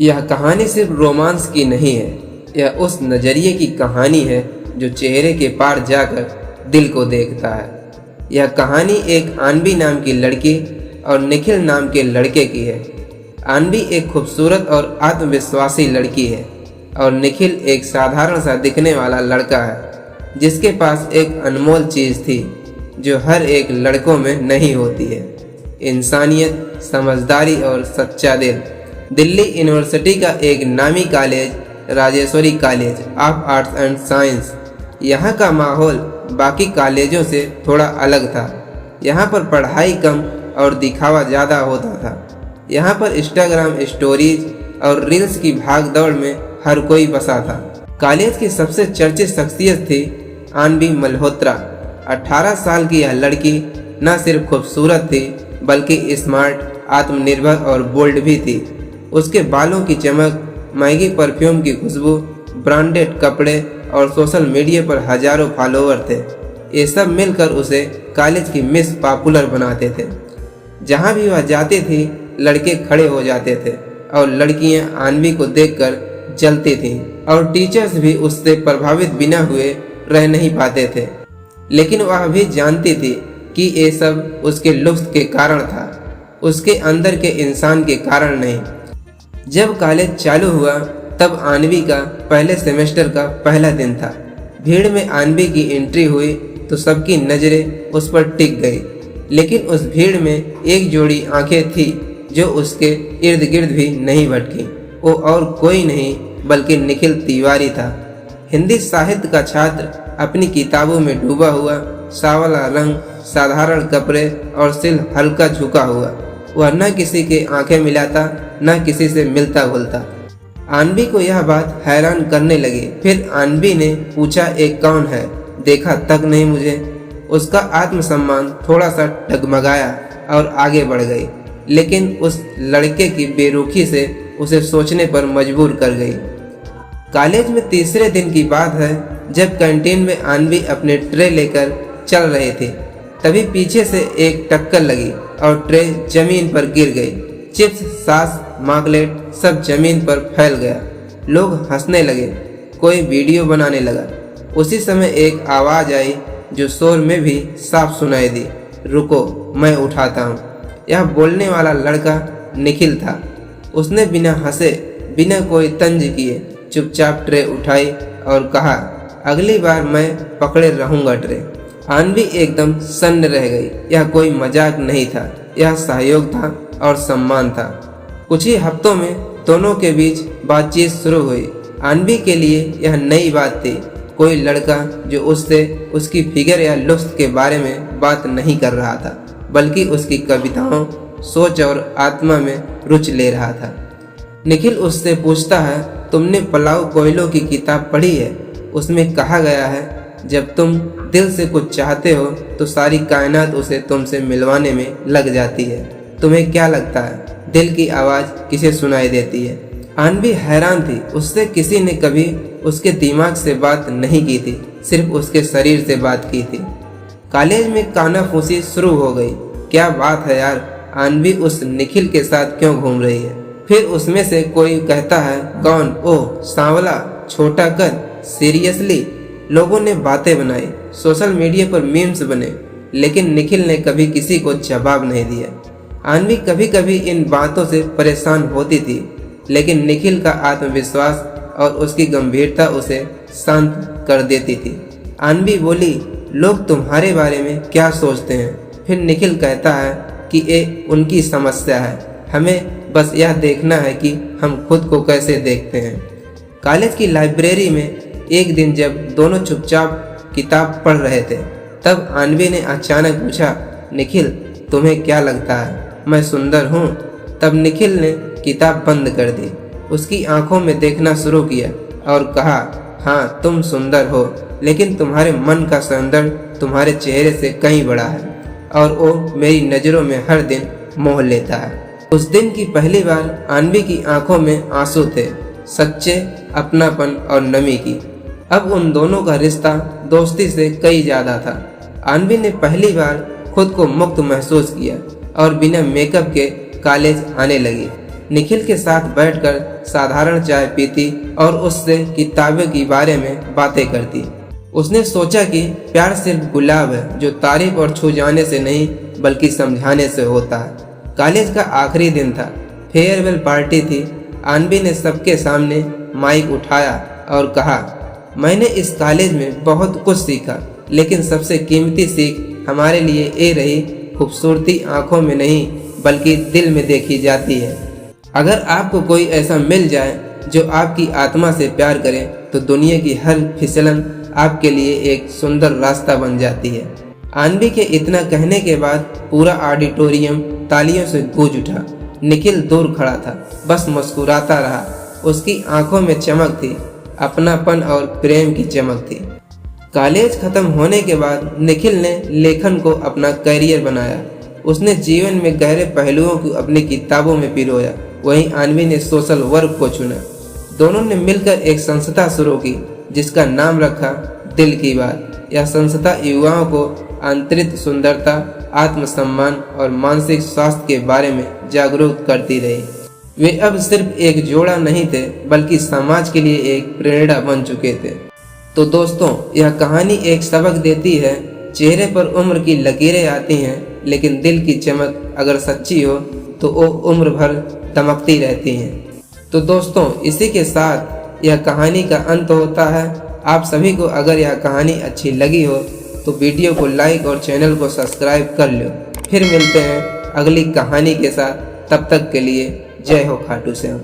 यह कहानी सिर्फ रोमांस की नहीं है, यह उस नज़रिए की कहानी है जो चेहरे के पार जाकर दिल को देखता है। यह कहानी एक आन्वी नाम की लड़की और निखिल नाम के लड़के की है। आन्वी एक खूबसूरत और आत्मविश्वासी लड़की है और निखिल एक साधारण सा दिखने वाला लड़का है जिसके पास एक अनमोल चीज़ थी जो हर एक लड़कों में नहीं होती है, इंसानियत, समझदारी और सच्चा दिल। दिल्ली यूनिवर्सिटी का एक नामी college Rajeshwari college of arts and science, यहाँ का माहौल बाकी कॉलेजों से थोड़ा अलग था। यहाँ पर पढ़ाई कम और दिखावा ज़्यादा होता था। यहाँ पर इंस्टाग्राम स्टोरीज और रील्स की भाग दौड़ में हर कोई बसा था। कॉलेज की सबसे चर्चित शख्सियत थी आन्वी मल्होत्रा। 18 साल की यह लड़की न सिर्फ खूबसूरत थी बल्कि स्मार्ट, आत्मनिर्भर और बोल्ड भी थी। उसके बालों की चमक, मैगी परफ्यूम की खुशबू, ब्रांडेड कपड़े और सोशल मीडिया पर हजारों फॉलोअर थे। ये सब मिलकर उसे कॉलेज की मिस पॉपुलर बनाते थे। जहाँ भी वह जाती थी लड़के खड़े हो जाते थे और लड़कियाँ आन्वी को देखकर जलती थीं और टीचर्स भी उससे प्रभावित बिना हुए रह नहीं पाते थे। लेकिन वह भी जानती थी कि ये सब उसके लुक्स के कारण था, उसके अंदर के इंसान के कारण नहीं। जब कॉलेज चालू हुआ तब आन्वी का पहले सेमेस्टर का पहला दिन था। भीड़ में आन्वी की एंट्री हुई तो सबकी नज़रें उस पर टिक गई, लेकिन उस भीड़ में एक जोड़ी आंखें थी जो उसके इर्द गिर्द भी नहीं भटकी। वो और कोई नहीं बल्कि निखिल तिवारी था। हिंदी साहित्य का छात्र, अपनी किताबों में डूबा हुआ, सांवला रंग, साधारण कपड़े और सिर हल्का झुका हुआ। वह न किसी के आंखें मिलाता न किसी से मिलता जुलता। आन्वी को यह बात हैरान करने लगी। फिर आन्वी ने पूछा, एक कौन है, देखा तक नहीं मुझे। उसका आत्मसम्मान थोड़ा सा डगमगाया और आगे बढ़ गई, लेकिन उस लड़के की बेरुखी से उसे सोचने पर मजबूर कर गई। कॉलेज में तीसरे दिन की बात है जब कैंटीन में आन्वी अपने ट्रे लेकर चल रहे थे, तभी पीछे से एक टक्कर लगी और ट्रे जमीन पर गिर गई। चिप्स, सॉस, मॉकलेट सब जमीन पर फैल गया। लोग हंसने लगे, कोई वीडियो बनाने लगा। उसी समय एक आवाज़ आई जो शोर में भी साफ सुनाई दी, रुको मैं उठाता हूँ। यह बोलने वाला लड़का निखिल था। उसने बिना हंसे, बिना कोई तंज किए चुपचाप ट्रे उठाई और कहा, अगली बार मैं पकड़े रहूँगा ट्रे। आन्वी एकदम सन्न रह गई। यह कोई मजाक नहीं था, यह सहयोग था और सम्मान था। कुछ ही हफ्तों में दोनों के बीच बातचीत शुरू हुई। आन्वी के लिए यह नई बात थी। कोई लड़का जो उससे उसकी फिगर या लुक्स के बारे में बात नहीं कर रहा था, बल्कि उसकी कविताओं, सोच और आत्मा में रुचि ले रहा था। निखिल उससे पूछता है, तुमने पलाऊ कोयलो की किताब पढ़ी है? उसमें कहा गया है जब तुम दिल से कुछ चाहते हो तो सारी कायनात उसे तुमसे मिलवाने में लग जाती है। तुम्हें क्या लगता है, दिल की आवाज़ किसे सुनाई देती है? आन्वी हैरान थी। उससे किसी ने कभी उसके दिमाग से बात नहीं की थी, सिर्फ उसके शरीर से बात की थी। कॉलेज में कानाफूसी शुरू हो गई। क्या बात है यार, आन्वी उस निखिल के साथ क्यों घूम रही है? फिर उसमें से कोई कहता है, कौन? ओह सांवला, छोटा कद, सीरियसली? लोगों ने बातें बनाई, सोशल मीडिया पर मीम्स बने, लेकिन निखिल ने कभी किसी को जवाब नहीं दिया। आन्वी कभी कभी इन बातों से परेशान होती थी, लेकिन निखिल का आत्मविश्वास और उसकी गंभीरता उसे शांत कर देती थी। आन्वी बोली, लोग तुम्हारे बारे में क्या सोचते हैं? फिर निखिल कहता है कि ये उनकी समस्या है, हमें बस यह देखना है कि हम खुद को कैसे देखते हैं। कॉलेज की लाइब्रेरी में एक दिन जब दोनों चुपचाप किताब पढ़ रहे थे, तब आन्वी ने अचानक पूछा, निखिल तुम्हें क्या लगता है, मैं सुंदर हूँ? तब निखिल ने किताब बंद कर दी, उसकी आंखों में देखना शुरू किया और कहा, हाँ तुम सुंदर हो, लेकिन तुम्हारे मन का सौंदर्य तुम्हारे चेहरे से कहीं बड़ा है और वो मेरी नज़रों में हर दिन मोह लेता है। उस दिन की पहली बार आन्वी की आंखों में आंसू थे, सच्चे, अपनापन और नमी की। अब उन दोनों का रिश्ता दोस्ती से कई ज़्यादा था। आन्वी ने पहली बार खुद को मुक्त महसूस किया और बिना मेकअप के कॉलेज आने लगी। निखिल के साथ बैठकर साधारण चाय पीती और उससे किताबों के बारे में बातें करती। उसने सोचा कि प्यार सिर्फ गुलाब है जो तारीफ और छू जाने से नहीं बल्कि समझाने से होता है। कॉलेज का आखिरी दिन था, फेयरवेल पार्टी थी। आनवी ने सबके सामने माइक उठाया और कहा, मैंने इस कॉलेज में बहुत कुछ सीखा, लेकिन सबसे कीमती सीख हमारे लिए ये रही, खूबसूरती आंखों में नहीं बल्कि दिल में देखी जाती है। अगर आपको कोई ऐसा मिल जाए जो आपकी आत्मा से प्यार करे तो दुनिया की हर फिसलन आपके लिए एक सुंदर रास्ता बन जाती है। आनवी के इतना कहने के बाद पूरा ऑडिटोरियम तालियों से गूंज उठा। निखिल दूर खड़ा था, बस मुस्कुराता रहा। उसकी आंखों में चमक थी, अपनापन और प्रेम की चमक थी। कॉलेज खत्म होने के बाद निखिल ने लेखन को अपना करियर बनाया। उसने जीवन में गहरे पहलुओं को अपनी किताबों में पिरोया। वहीं आनवी ने सोशल वर्क को चुना। दोनों ने मिलकर एक संस्था शुरू की जिसका नाम रखा दिल की बात। यह संस्था युवाओं को आंतरिक सुंदरता, आत्मसम्मान और मानसिक स्वास्थ्य के बारे में जागरूक करती रही। वे अब सिर्फ एक जोड़ा नहीं थे बल्कि समाज के लिए एक प्रेरणा बन चुके थे। तो दोस्तों, यह कहानी एक सबक देती है, चेहरे पर उम्र की लकीरें आती हैं लेकिन दिल की चमक अगर सच्ची हो तो वो उम्र भर दमकती रहती हैं। तो दोस्तों, इसी के साथ यह कहानी का अंत होता है। आप सभी को अगर यह कहानी अच्छी लगी हो तो वीडियो को लाइक और चैनल को सब्सक्राइब कर लो। फिर मिलते हैं अगली कहानी के साथ, तब तक के लिए जय हो खाटू श्याम।